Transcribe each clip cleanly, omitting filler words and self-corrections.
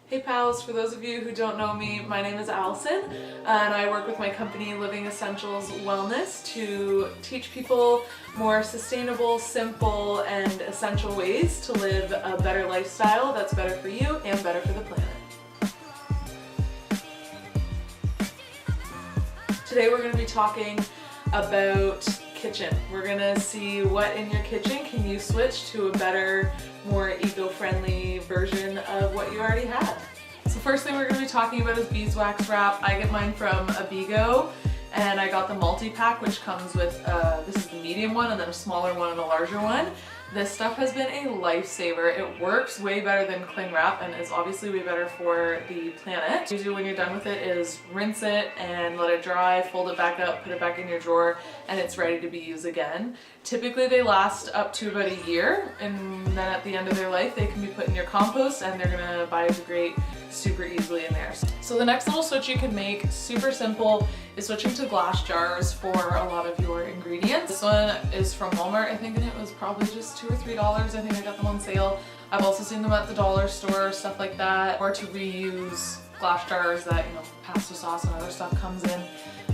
Hey pals, for those of you who don't know me, my name is Allison and I work with my company Living Essentials Wellness to teach people more sustainable, simple, and essential ways to live a better lifestyle that's better for you and better for the planet. Today we're going to be talking about kitchen. We're going to see what in your kitchen can you switch to a better, more eco-friendly version of what you already had. So first thing we're going to be talking about is beeswax wrap. I get mine from Abigo and I got the multi-pack, which comes with, this is the medium one and then a smaller one and a larger one. This stuff has been a lifesaver. It works way better than cling wrap and is obviously way better for the planet. What you do when you're done with it is rinse it and let it dry, fold it back up, put it back in your drawer, and it's ready to be used again. Typically they last up to about a year, and then at the end of their life they can be put in your compost and they're gonna biodegrade super easily in there. So the next little switch you can make, super simple, is switching to glass jars for a lot of your ingredients. This one is from Walmart, I think, and it was probably just $2 or $3. I think I got them on sale. I've also seen them at the dollar store, stuff like that, or to reuse glass jars that, you know, pasta sauce and other stuff comes in.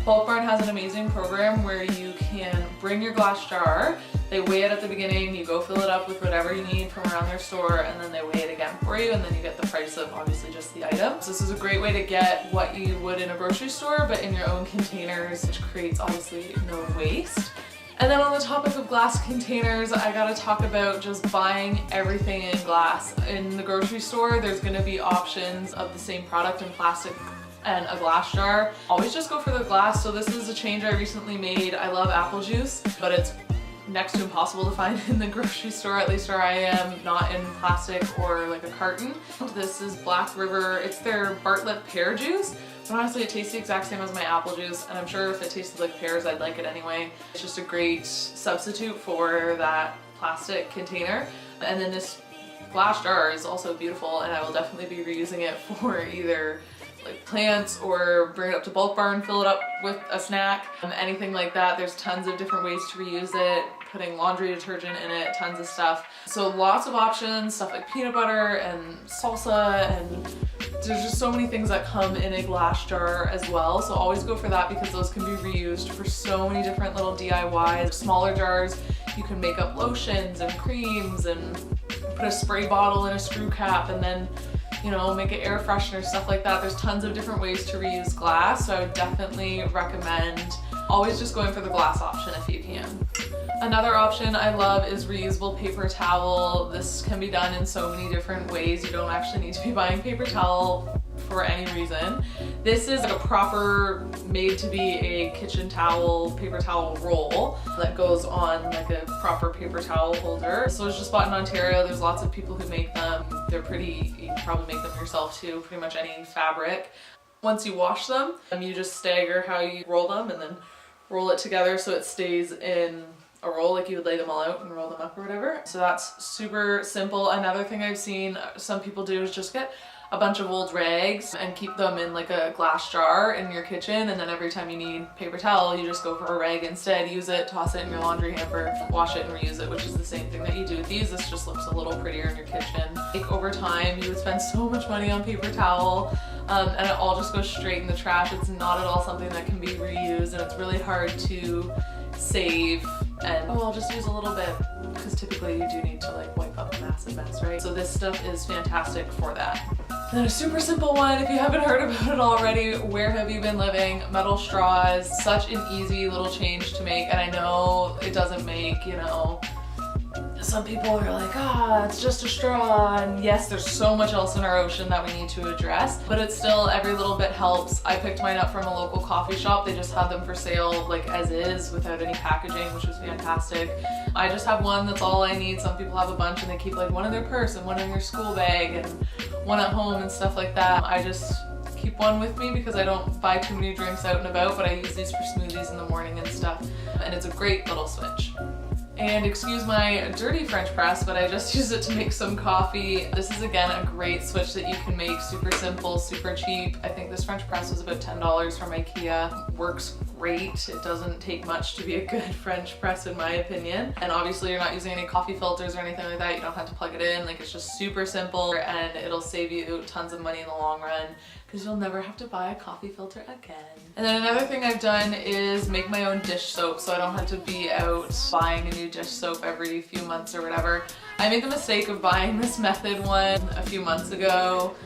Bulk Barn has an amazing program where you can bring your glass jar, they weigh it at the beginning, you go fill it up with whatever you need from around their store, and then they weigh it again for you, and then you get the price of obviously just the item. So this is a great way to get what you would in a grocery store, but in your own containers, which creates obviously no waste. And then on the topic of glass containers, I gotta talk about just buying everything in glass. In the grocery store, there's gonna be options of the same product in plastic and a glass jar. Always just go for the glass. So this is a change I recently made. I love apple juice, but it's next to impossible to find in the grocery store, at least where I am, not in plastic or like a carton. This is Black River, it's their Bartlett pear juice. But honestly, it tastes the exact same as my apple juice, and I'm sure if it tasted like pears, I'd like it anyway. It's just a great substitute for that plastic container. And then this glass jar is also beautiful, and I will definitely be reusing it for either like plants or bring it up to Bulk Barn, fill it up with a snack, anything like that. There's tons of different ways to reuse it, putting laundry detergent in it, tons of stuff. So lots of options, stuff like peanut butter and salsa, and there's just so many things that come in a glass jar as well. So always go for that because those can be reused for so many different little DIYs. Smaller jars, you can make up lotions and creams and put a spray bottle in a screw cap and then, you know, make it air freshener, stuff like that. There's tons of different ways to reuse glass, so I would definitely recommend always just going for the glass option if you can. Another option I love is reusable paper towel. This can be done in so many different ways. You don't actually need to be buying paper towel for any reason. This is like a proper made to be a kitchen towel, paper towel roll that goes on like a proper paper towel holder. So it's just bought in Ontario. There's lots of people who make them. They're pretty, you can probably make them yourself too, pretty much any fabric. Once you wash them, you just stagger how you roll them and then roll it together so it stays in a roll, like you would lay them all out and roll them up or whatever. So that's super simple. Another thing I've seen some people do is just get a bunch of old rags and keep them in like a glass jar in your kitchen, and then every time you need paper towel you just go for a rag instead, use it, toss it in your laundry hamper, wash it and reuse it, which is the same thing that you do with these. This just looks a little prettier in your kitchen. Like over time you would spend so much money on paper towel and it all just goes straight in the trash. It's not at all something that can be reused, and it's really hard to save. And I'll just use a little bit because typically you do need to like wipe up a massive mess, right? So this stuff is fantastic for that. And then a super simple one, if you haven't heard about it already, Where Have You Been Living? Metal straws, such an easy little change to make. And I know it doesn't make, you know, some people are like, it's just a straw, and yes, there's so much else in our ocean that we need to address, but it's still, every little bit helps. I picked mine up from a local coffee shop. They just had them for sale like as is without any packaging, which was fantastic. I just have one, that's all I need. Some people have a bunch and they keep like one in their purse and one in their school bag and one at home and stuff like that. I just keep one with me because I don't buy too many drinks out and about, but I use these for smoothies in the morning and stuff, and it's a great little switch. And excuse my dirty French press, but I just use it to make some coffee. This is again a great switch that you can make, super simple, super cheap. I think this French press was about $10 from IKEA. Works great. It doesn't take much to be a good French press in my opinion. And obviously you're not using any coffee filters or anything like that. You don't have to plug it in. Like, it's just super simple, and it'll save you tons of money in the long run because you'll never have to buy a coffee filter again. And then another thing I've done is make my own dish soap, so I don't have to be out buying a new dish soap every few months or whatever. I made the mistake of buying this Method one a few months ago.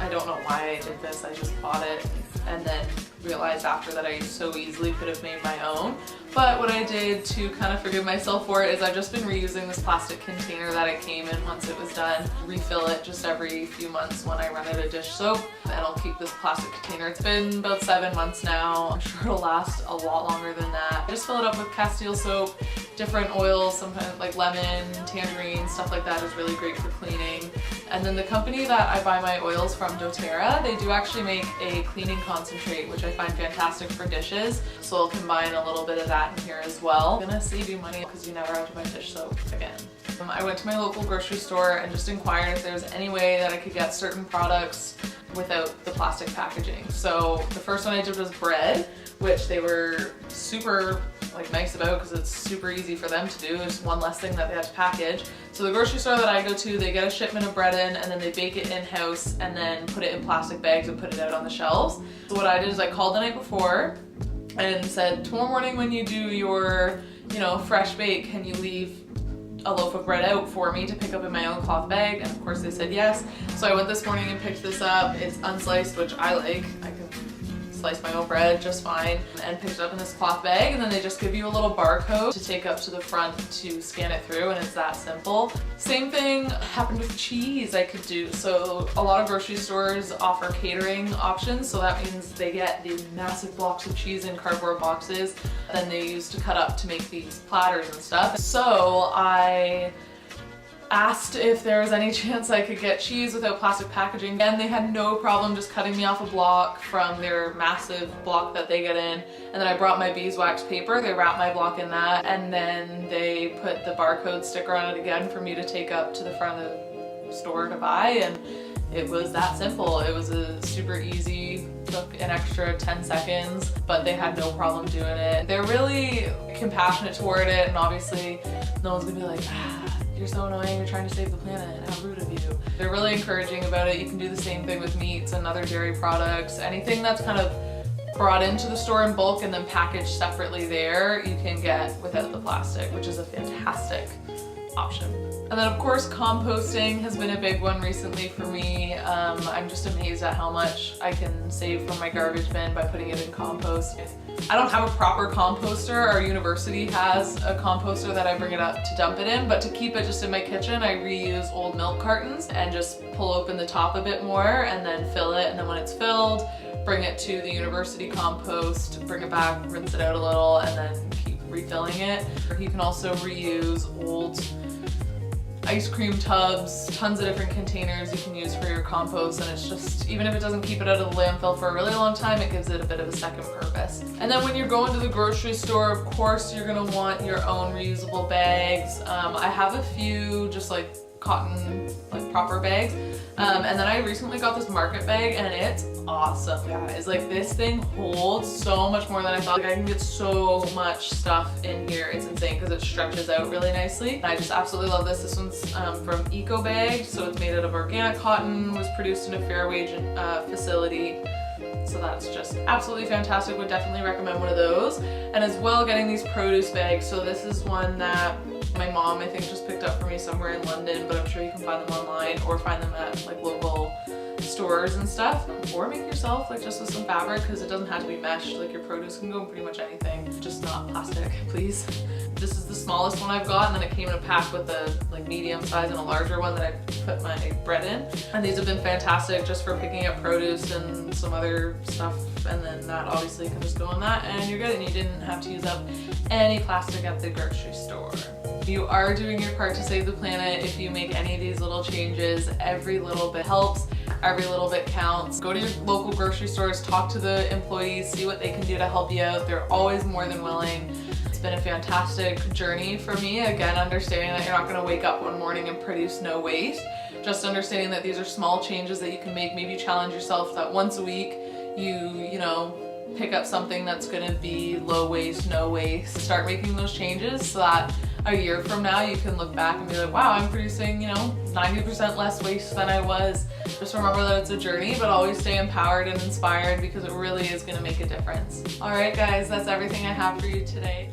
I don't know why I did this. I just bought it and then realized after that I so easily could have made my own. But what I did to kind of forgive myself for it is I've just been reusing this plastic container that it came in once it was done. Refill it just every few months when I run out of dish soap, and I'll keep this plastic container. It's been about 7 months now. I'm sure it'll last a lot longer than that. I just fill it up with Castile soap, different oils, sometimes like lemon, tangerine, stuff like that is really great for cleaning. And then the company that I buy my oils from, doTERRA, they do actually make a cleaning concentrate, which I find fantastic for dishes. So I'll combine a little bit of that in here as well. I'm gonna save you money because you never have to buy dish soap again. I went to my local grocery store and just inquired if there was any way that I could get certain products without the plastic packaging. So the first one I did was bread, which they were super nice about because it's super easy for them to do. It's one less thing that they have to package. So the grocery store that I go to, they get a shipment of bread in and then they bake it in-house and then put it in plastic bags and put it out on the shelves. So what I did is I called the night before and said, tomorrow morning when you do your, fresh bake, can you leave a loaf of bread out for me to pick up in my own cloth bag? And of course they said yes. So I went this morning and picked this up. It's unsliced, which I like. I can slice my own bread just fine, and picked it up in this cloth bag, and then they just give you a little barcode to take up to the front to scan it through, and it's that simple. Same thing happened with cheese I could do. So a lot of grocery stores offer catering options, so that means they get these massive blocks of cheese in cardboard boxes then they use to cut up to make these platters and stuff. So I asked if there was any chance I could get cheese without plastic packaging, and they had no problem just cutting me off a block from their massive block that they get in. And then I brought my beeswax paper, they wrapped my block in that, and then they put the barcode sticker on it again for me to take up to the front of the store to buy, and it was that simple. It was a super easy, took an extra 10 seconds, but they had no problem doing it. They're really compassionate toward it, and obviously no one's gonna be like, you're so annoying, you're trying to save the planet, how rude of you. They're really encouraging about it. You can do the same thing with meats and other dairy products. Anything that's kind of brought into the store in bulk and then packaged separately there, you can get without the plastic, which is a fantastic option. And then of course composting has been a big one recently for me. I'm just amazed at how much I can save from my garbage bin by putting it in compost. I don't have a proper composter. Our university has a composter that I bring it up to dump it in, but to keep it just in my kitchen, I reuse old milk cartons and just pull open the top a bit more and then fill it, and then when it's filled, bring it to the university compost, bring it back, rinse it out a little, and then keep refilling it. You can also reuse old ice cream tubs, tons of different containers you can use for your compost, and it's just, even if it doesn't keep it out of the landfill for a really long time, it gives it a bit of a second purpose. And then when you're going to the grocery store, of course you're gonna want your own reusable bags. I have a few just like cotton, like proper bags. And then I recently got this Market bag, and it's awesome, guys. Like, this thing holds so much more than I thought. Like, I can get so much stuff in here. It's insane because it stretches out really nicely. And I just absolutely love this. This one's from EcoBag, so it's made out of organic cotton, was produced in a fair wage facility. So that's just absolutely fantastic. Would definitely recommend one of those. And as well, getting these produce bags. So this is one that my mom, I think, just picked up for me somewhere in London, but I'm sure you can find them online or find them at like local stores and stuff. Or make yourself, like, just with some fabric, because it doesn't have to be mesh. Like, your produce can go in pretty much anything, just not plastic, please. This is the smallest one I've got, and then it came in a pack with a like medium size and a larger one that I put my bread in. And these have been fantastic just for picking up produce and some other stuff, and then that obviously can just go in that and you're good, and you didn't have to use up any plastic at the grocery store. You are doing your part to save the planet. If you make any of these little changes, every little bit helps, every little bit counts. Go to your local grocery stores, talk to the employees, see what they can do to help you out. They're always more than willing. It's been a fantastic journey for me. Again, understanding that you're not gonna wake up one morning and produce no waste. Just understanding that these are small changes that you can make. Maybe challenge yourself that once a week you pick up something that's gonna be low waist, no waist. Start making those changes so that a year from now you can look back and be like, wow, I'm producing, 90% less waist than I was. Just remember that it's a journey, but always stay empowered and inspired because it really is gonna make a difference. All right, guys, that's everything I have for you today.